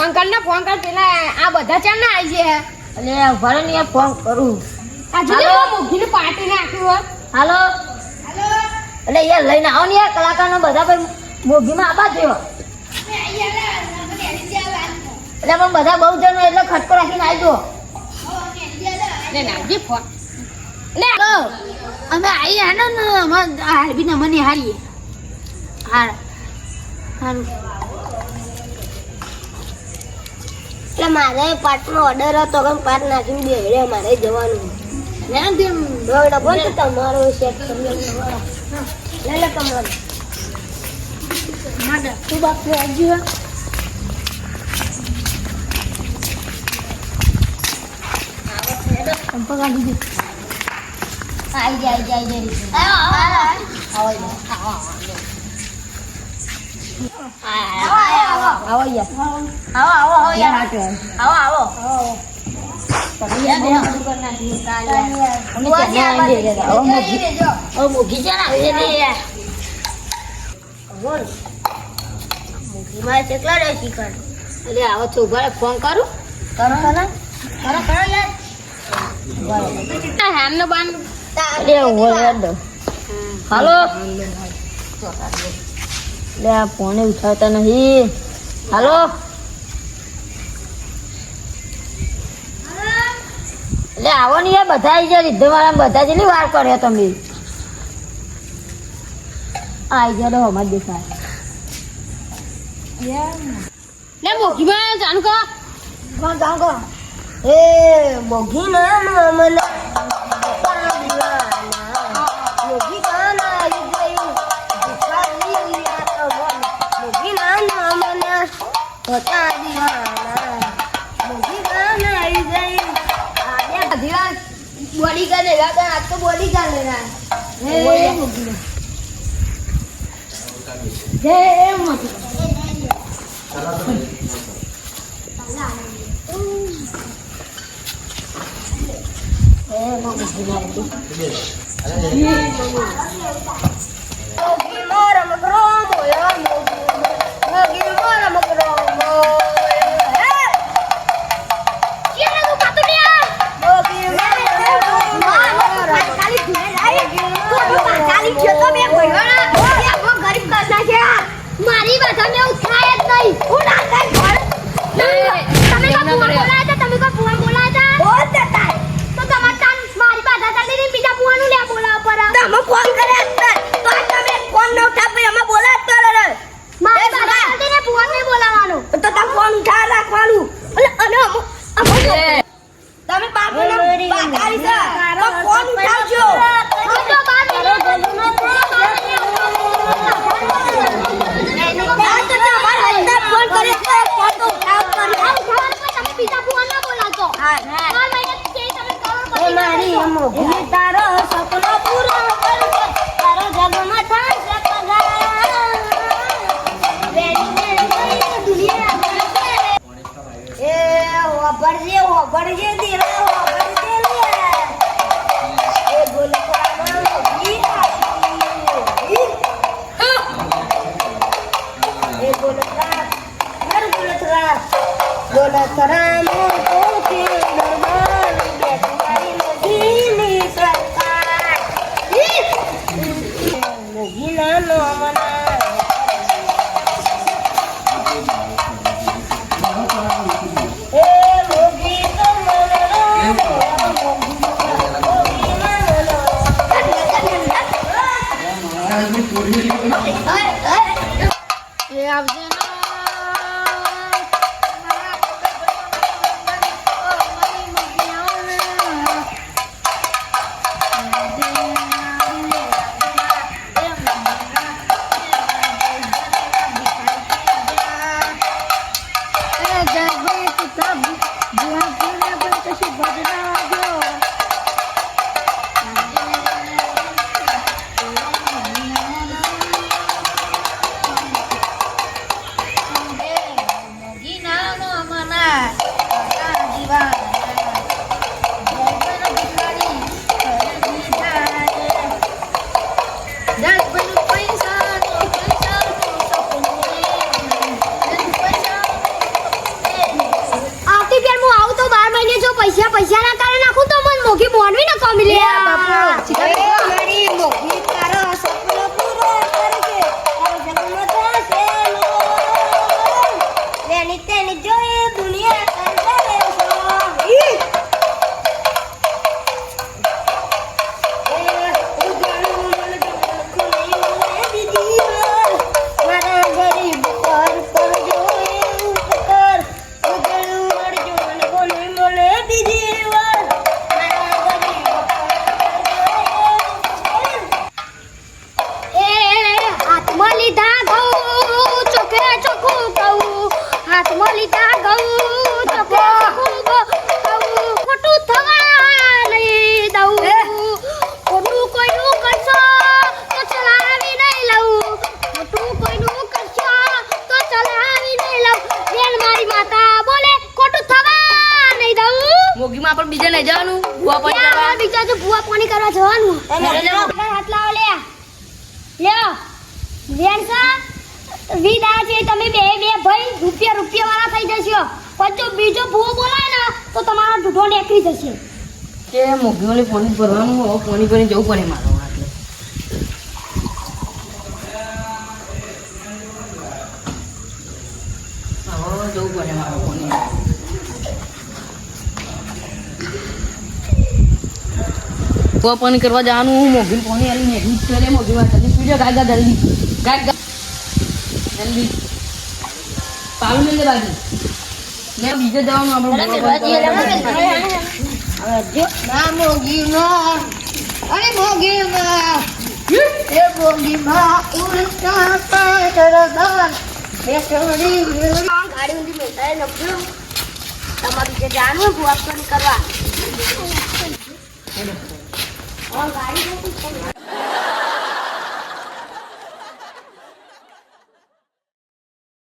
phone કર ને phone કર પેલા આ બધા ચાલ ના આવી છે એટલે ઉભા રહો ને યાર ફોન કરું આ જોડે મોગીની પાર્ટી નાખ્યું હોય હાલો એટલે યાર લઈને આવો ને યાર કલાકારનો બધા ભાઈ મોગીમાં આબા થયો એટલે પણ બધા બહુ જણો એટલે ખટકો રાખીને આવી દો લે નાજી ફોન લે અમે આવી આનો ને હારબી ને મને હારીએ હાર હારું એટલે મારે પાટનો ઓર્ડર હતો કે પાટ નાખીને દે રે મારે જવાનું લેન દે ડબલ તમારો સેટ કરી લે લે તમારો માડા તું બાપ રે આજી સંપર્ક આવી ગયો આઈ જાય ફોન કરું હેમનો બાન હાલો લે આ ફોન ઉઠાવતા નહીં હાલો એટલે આવો ને યાર બધા આવી જાય રીધે વાળા બધા જેટલી વાર કર્યો તમે આવી જાય અમારે દેખાય લે મોગીમાં જાણું કા કોણ જાણો એ મોગી ના મને મોગી કાના આવી ગયું ભિખારી લીયા તો મોગી ના મને હોતા દીવાના મોગી કાના આવી ગયું આયા દીવા બોડી કા લેगा तो आज तो बॉडी का लेना है मोगी જય મોગી મારી બધા મેં ઉઠાય જ નહીં હું ના કઈ ઘર તમે કો ફોન બોલાયા હતા તમે કો ફોન બોલાયા હતા બોલ દેતા તો તમાર તાન મારી બાધા ચાલી રહી બીજા ફોનનું લે બોલાવ પર તમે ફોન કર્યા હતા તો તમે ફોન ન ઉઠાવે અમે બોલાત પર મારી બાધા ચાલતી ને ફોન નહીં બોલાવવાનો તો તમે ફોન ઉઠા રાખવાનું અને તમે બાપુને બાકારી છે તો ફોન ઉઠાવજો તો બાર તારો સપનો પૂરો કરજે તારો જગમાં થશે પગાર એ હોબળજે દીરા હોબળજે લે એ બોલવામાં એ બોલતા હર બોલતરા બોલતરા મો કોથી દરબાર બેઠારી નદીની સરકાર મોગીના નો મના એ મોગી તો એ આવજે મિલ્યા મારી મોગી તારો સપનો પૂરો કરજે તારો જગમાં થશે વેની તેની જોઈ દુનિયા કરશે મારા ગરીબ પર જોઈ ઉપકાર ઉજળું મળજો મને કોને મળે બીજી વાર મારા ગરીબ એ હાથમાં લીધા ઘઉં ચોખે ચોખ્ખું કહું હાથમાં લીધા ઘઉં ચોખે ચોખ્ખું કહું ખોટું થવા નહીં દઉં ખોટું કોઈનું કરશો તો ચલાવી નહીં લઉં ખોટું કોઈનું કરશો તો ચલાવી નહીં લઉં બેન મારી માતા બોલે ખોટું થવા નહીં દઉં મોગીમાં પણ બીજે લઈ જવાનું ભૂવા પણ યા, કરવા બીજા જો ભૂવા પાણી કરવા જવાનું હાથ લાવો લે લ્યો વેણસા વિદા છે તમે બે ભાઈ રૂપિયા વાળા થઈ જશો પણ જો બીજો ભૂવો બોલાય ને તો તમારો ઢૂઢો નીકળી જશે કે મોગીઓને પાણી ભરવાનું હોય પાણી ભરીને જવું પડે મારો એટલે હવે જવું પડે મારો પાણી ભૂવા પાણી કરવા જવાનું મોગીને પાણી આવીને કરે મોગીમાં જલ્દી પીજો ગાય જલ્દી ગાય જલ્દી પાલું લઈ લે બાજુ મેં બીજે જવાનું આપણે ના મોગીમાં અરે મોગીમાં એ મોગીમાં ઉલટા પાટરદાર બેસડી ગાડી ઊંધી મેટાય નબ્યો તમારી જે જાણવું ભૂવા પણ કરવા ગાડી